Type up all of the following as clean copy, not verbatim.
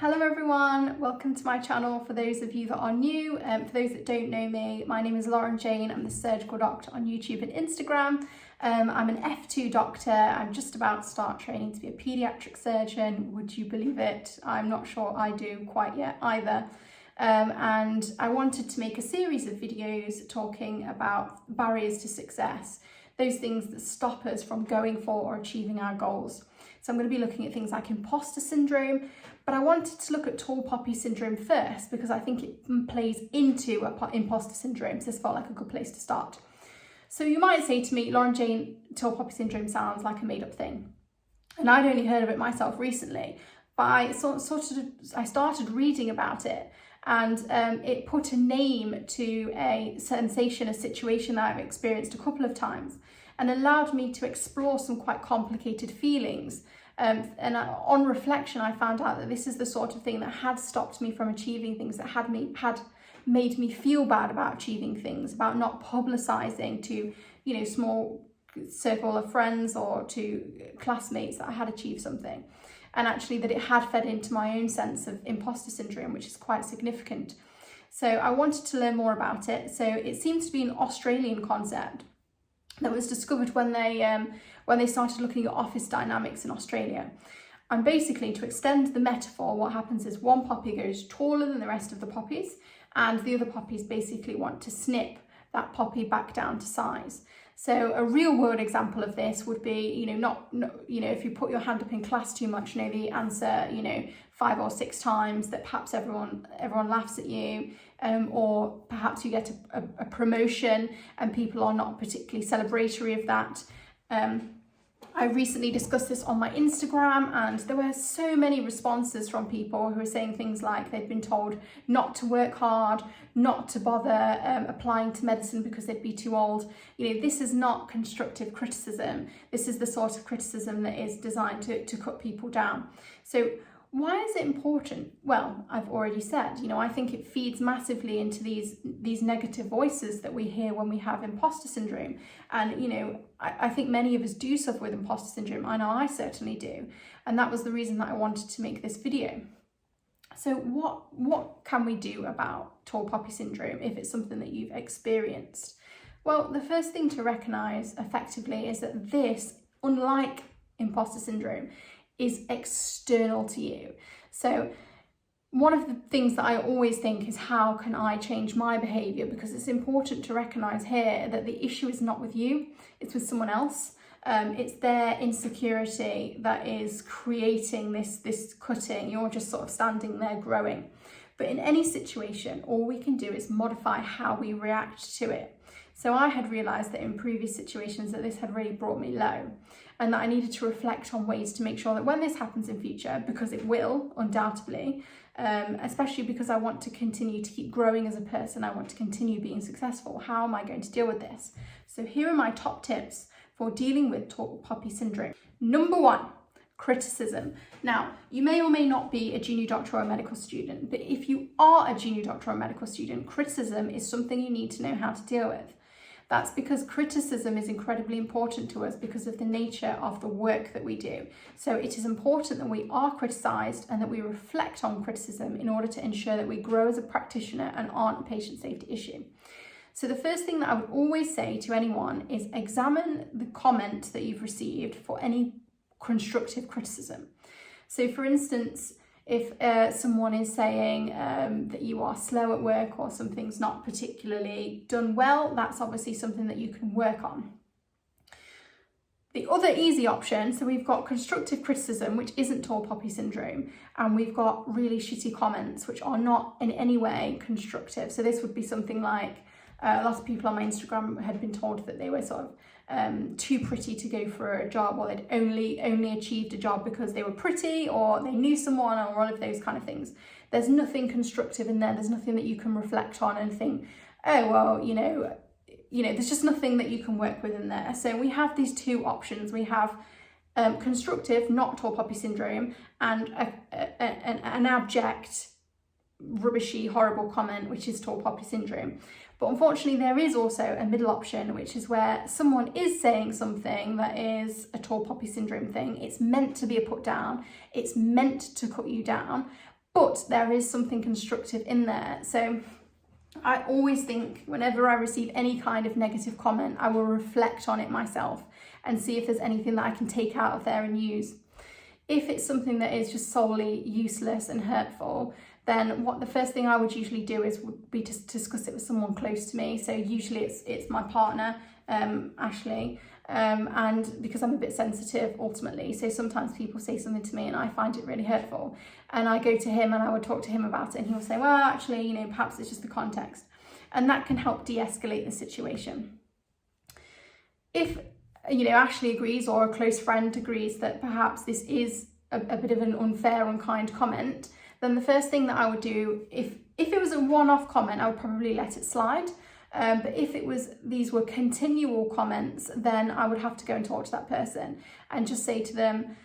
Hello everyone, welcome to my channel. For those of you that are new, for those that don't know me, my name is Lauren-Jane. I'm the surgical doctor on YouTube and Instagram. I'm an F2 doctor. I'm just about to start training to be a paediatric surgeon. Would you believe it? I'm not sure I do quite yet either. And I wanted to make a series of videos talking about barriers to success, those things that stop us from going for or achieving our goals. So I'm going to be looking at things like imposter syndrome, but I wanted to look at tall poppy syndrome first because I think it plays into imposter syndrome, so this felt like a good place to start. So you might say to me, Lauren-Jane, tall poppy syndrome sounds like a made-up thing. And I'd only heard of it myself recently, but I started reading about it, and it put a name to a sensation, a situation that I've experienced a couple of times, and allowed me to explore some quite complicated feelings. On reflection, I found out that this is the sort of thing that had stopped me from achieving things, that had made me feel bad about achieving things, about not publicising to, small circle of friends or to classmates that I had achieved something. And actually that it had fed into my own sense of imposter syndrome, which is quite significant. So I wanted to learn more about it. So it seems to be an Australian concept that was discovered when they started looking at office dynamics in Australia. And basically, to extend the metaphor, what happens is one poppy goes taller than the rest of the poppies, and the other poppies basically want to snip that poppy back down to size. So a real world example of this would be, if you put your hand up in class too much, the answer, 5 or 6 times, that perhaps everyone laughs at you, or perhaps you get a promotion and people are not particularly celebratory of that. I recently discussed this on my Instagram, and there were so many responses from people who were saying things like they'd been told not to work hard, not to bother applying to medicine because they'd be too old. This is not constructive criticism. This is the sort of criticism that is designed to cut people down. So why is it important? Well, I've already said, I think it feeds massively into these negative voices that we hear when we have imposter syndrome. And, I think many of us do suffer with imposter syndrome. I know I certainly do. And that was the reason that I wanted to make this video. So what can we do about tall poppy syndrome if it's something that you've experienced? Well, the first thing to recognise effectively is that this, unlike imposter syndrome, is external to you. So one of the things that I always think is, how can I change my behaviour? Because it's important to recognise here that the issue is not with you, it's with someone else. It's their insecurity that is creating this cutting. You're just sort of standing there growing. But in any situation, all we can do is modify how we react to it. So I had realised that in previous situations that this had really brought me low, and that I needed to reflect on ways to make sure that when this happens in future, because it will undoubtedly, especially because I want to continue to keep growing as a person, I want to continue being successful, how am I going to deal with this? So here are my top tips for dealing with tall poppy syndrome. Number 1, criticism. Now, you may or may not be a junior doctor or a medical student, but if you are a junior doctor or a medical student, criticism is something you need to know how to deal with. That's because criticism is incredibly important to us because of the nature of the work that we do. So it is important that we are criticised and that we reflect on criticism in order to ensure that we grow as a practitioner and aren't a patient safety issue. So the first thing that I would always say to anyone is examine the comment that you've received for any constructive criticism. So for instance, if someone is saying that you are slow at work or something's not particularly done well, that's obviously something that you can work on. The other easy option, so we've got constructive criticism, which isn't tall poppy syndrome, and we've got really shitty comments, which are not in any way constructive. So this would be something like, a lot of people on my Instagram had been told that they were sort of too pretty to go for a job, or they'd only achieved a job because they were pretty, or they knew someone, or all of those kind of things. There's nothing constructive in there. There's nothing that you can reflect on and think, oh, well, there's just nothing that you can work with in there. So we have these two options. We have constructive, not tall poppy syndrome, and an abject, rubbishy, horrible comment, which is tall poppy syndrome. But unfortunately, there is also a middle option, which is where someone is saying something that is a tall poppy syndrome thing. It's meant to be a put down. It's meant to cut you down, but there is something constructive in there. So I always think whenever I receive any kind of negative comment, I will reflect on it myself and see if there's anything that I can take out of there and use. If it's something that is just solely useless and hurtful, then the first thing I would usually do would be to discuss it with someone close to me. So usually it's my partner, Ashley, and because I'm a bit sensitive ultimately, so sometimes people say something to me and I find it really hurtful, and I go to him and I would talk to him about it, and he'll say, well, actually, you know, perhaps it's just the context, and that can help de-escalate the situation. If, you know, Ashley agrees, or a close friend agrees that perhaps this is a bit of an unfair, unkind comment, then the first thing that I would do, if it was a one-off comment, I would probably let it slide. But if these were continual comments, then I would have to go and talk to that person and just say to them,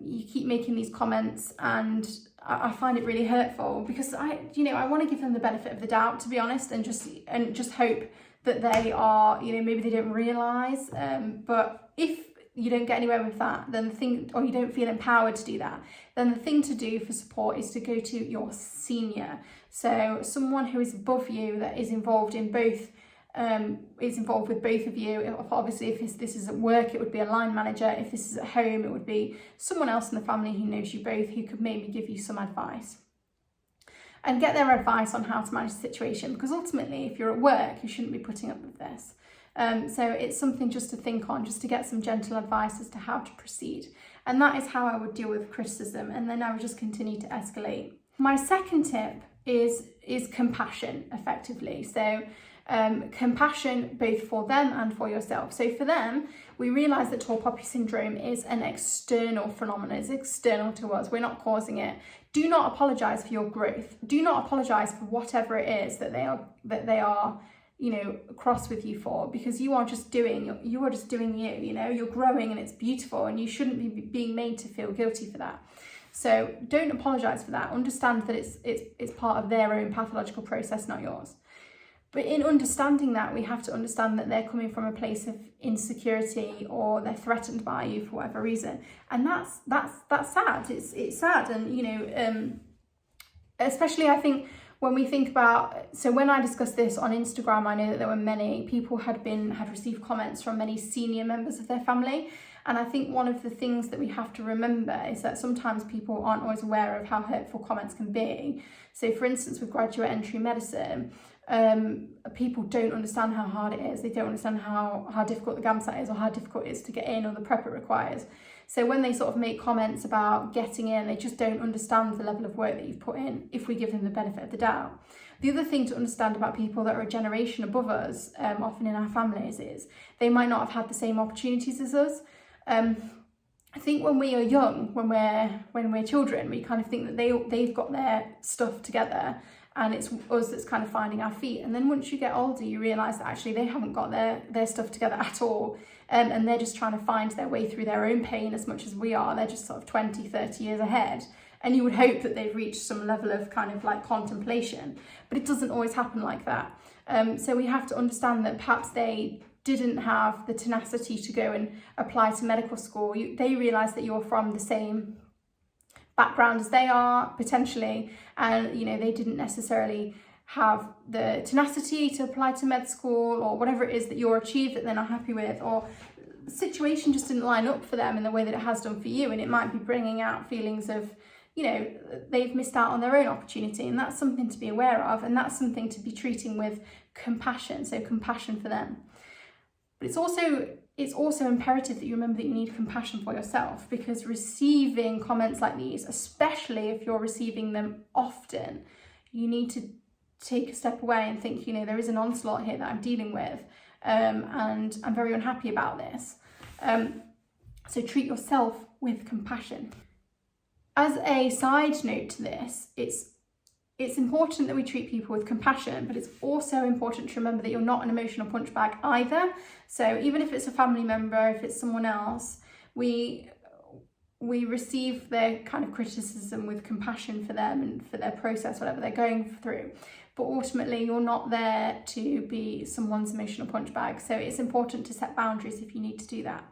you keep making these comments and I find it really hurtful, because I want to give them the benefit of the doubt, to be honest, and just hope that they are, you know, maybe they don't realise. But if you don't get anywhere with that, then or you don't feel empowered to do that, then the thing to do for support is to go to your senior. So someone who is above you, that is involved in both, is involved with both of you. Obviously, if this is at work, it would be a line manager. If this is at home, it would be someone else in the family who knows you both, who could maybe give you some advice. And get their advice on how to manage the situation, because ultimately, if you're at work, you shouldn't be putting up with this. So it's something just to think on, just to get some gentle advice as to how to proceed. And that is how I would deal with criticism, and then I would just continue to escalate. My second tip is compassion, effectively. So compassion both for them and for yourself. So for them, we realise that tall poppy syndrome is an external phenomenon. It's external to us. We're not causing it. Do not apologise for your growth. Do not apologise for whatever it is that they are, you know, cross with you for, because you are just doing you, you know, you're growing and it's beautiful, and you shouldn't be being made to feel guilty for that. So don't apologise for that. Understand that it's part of their own pathological process, not yours. But in understanding that, we have to understand that they're coming from a place of insecurity, or they're threatened by you for whatever reason, and that's sad. It's sad, and you know, especially I think when we think about, so when I discussed this on Instagram, I know that there were many people had received comments from many senior members of their family. And I think one of the things that we have to remember is that sometimes people aren't always aware of how hurtful comments can be. So for instance, with graduate entry medicine, people don't understand how hard it is. They don't understand how difficult the GAMSAT is, or how difficult it is to get in, or the prep it requires. So when they sort of make comments about getting in, they just don't understand the level of work that you've put in, if we give them the benefit of the doubt. The other thing to understand about people that are a generation above us, often in our families, is they might not have had the same opportunities as us. I think when we are young, when we're children, we kind of think that they've got their stuff together, and it's us that's kind of finding our feet. And then once you get older, you realise that actually they haven't got their stuff together at all, and they're just trying to find their way through their own pain as much as we are. They're just sort of 20, 30 years ahead, and you would hope that they've reached some level of kind of like contemplation, but it doesn't always happen like that. So we have to understand that perhaps they didn't have the tenacity to go and apply to medical school. They realise that you're from the same background as they are, potentially, and you know, they didn't necessarily have the tenacity to apply to med school, or whatever it is that you're achieved that they're not happy with, or the situation just didn't line up for them in the way that it has done for you, and it might be bringing out feelings of, you know, they've missed out on their own opportunity, and that's something to be aware of, and that's something to be treating with compassion. So compassion for them. But it's also imperative that you remember that you need compassion for yourself, because receiving comments like these, especially if you're receiving them often, you need to take a step away and think, you know, there is an onslaught here that I'm dealing with, and I'm very unhappy about this. So treat yourself with compassion. As a side note to this, it's important that we treat people with compassion, but it's also important to remember that you're not an emotional punch bag either. So even if it's a family member, if it's someone else, we receive their kind of criticism with compassion for them and for their process, whatever they're going through. But ultimately, you're not there to be someone's emotional punch bag. So it's important to set boundaries if you need to do that.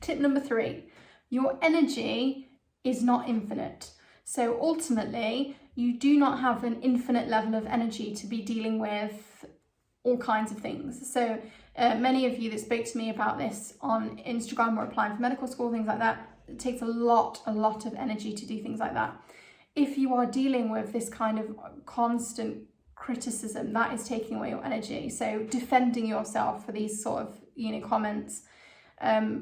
Tip number 3, your energy is not infinite. So ultimately, you do not have an infinite level of energy to be dealing with all kinds of things. So many of you that spoke to me about this on Instagram or applying for medical school, things like that, it takes a lot of energy to do things like that. If you are dealing with this kind of constant criticism, that is taking away your energy. So defending yourself for these sort of, comments,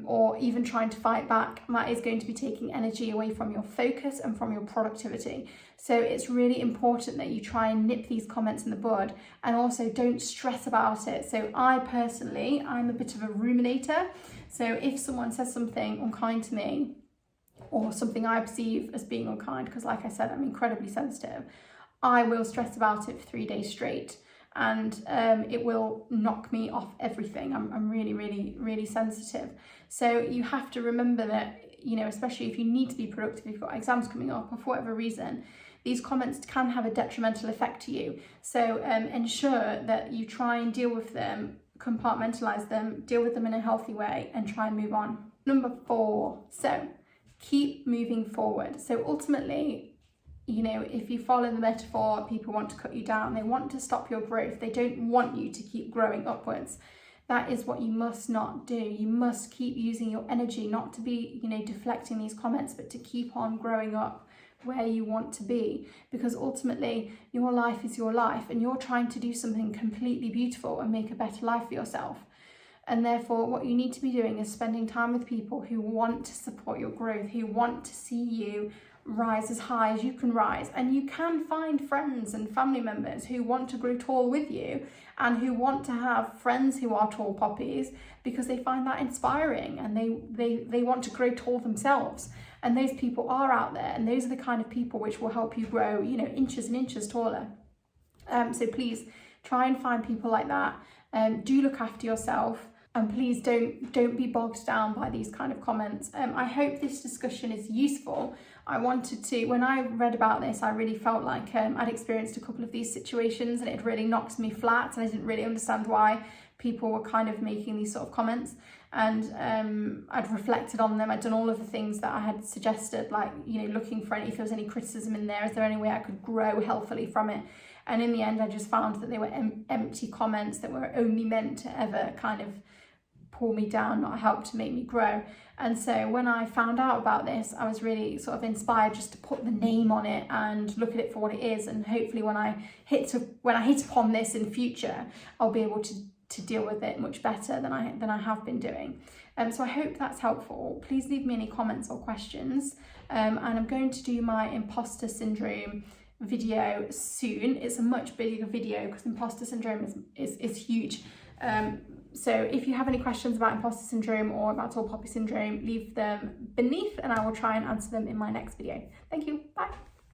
or even trying to fight back, that is going to be taking energy away from your focus and from your productivity. So it's really important that you try and nip these comments in the bud, and also don't stress about it. So I'm a bit of a ruminator. So if someone says something unkind to me, or something I perceive as being unkind, because like I said, I'm incredibly sensitive, I will stress about it for 3 days straight. And it will knock me off everything. I'm really sensitive. So you have to remember that, especially if you need to be productive, if you've got exams coming up, or for whatever reason, these comments can have a detrimental effect to you. So ensure that you try and deal with them, compartmentalize them, deal with them in a healthy way, and try and move on. Number 4, so keep moving forward. So ultimately, if you follow the metaphor, people want to cut you down. They want to stop your growth. They don't want you to keep growing upwards. That is what you must not do. You must keep using your energy, not to be, deflecting these comments, but to keep on growing up where you want to be. Because ultimately, your life is your life, and you're trying to do something completely beautiful and make a better life for yourself. And therefore, what you need to be doing is spending time with people who want to support your growth, who want to see you rise as high as you can rise. And you can find friends and family members who want to grow tall with you, and who want to have friends who are tall poppies, because they find that inspiring, and they want to grow tall themselves. And those people are out there, and those are the kind of people which will help you grow, inches and inches taller. So please try and find people like that. Do look after yourself. And please don't be bogged down by these kind of comments. I hope this discussion is useful. When I read about this, I really felt like I'd experienced a couple of these situations, and it really knocked me flat, and I didn't really understand why people were kind of making these sort of comments. And I'd reflected on them. I'd done all of the things that I had suggested, like, looking for if there was any criticism in there, is there any way I could grow healthily from it? And in the end, I just found that they were empty comments that were only meant to ever kind of pull me down, not help to make me grow. And so when I found out about this, I was really sort of inspired just to put the name on it and look at it for what it is. And hopefully when I hit upon this in future, I'll be able to deal with it much better than I have been doing. So I hope that's helpful. Please leave me any comments or questions. And I'm going to do my imposter syndrome video soon. It's a much bigger video because imposter syndrome is huge. So if you have any questions about imposter syndrome or about tall poppy syndrome, leave them beneath, and I will try and answer them in my next video. Thank you. Bye.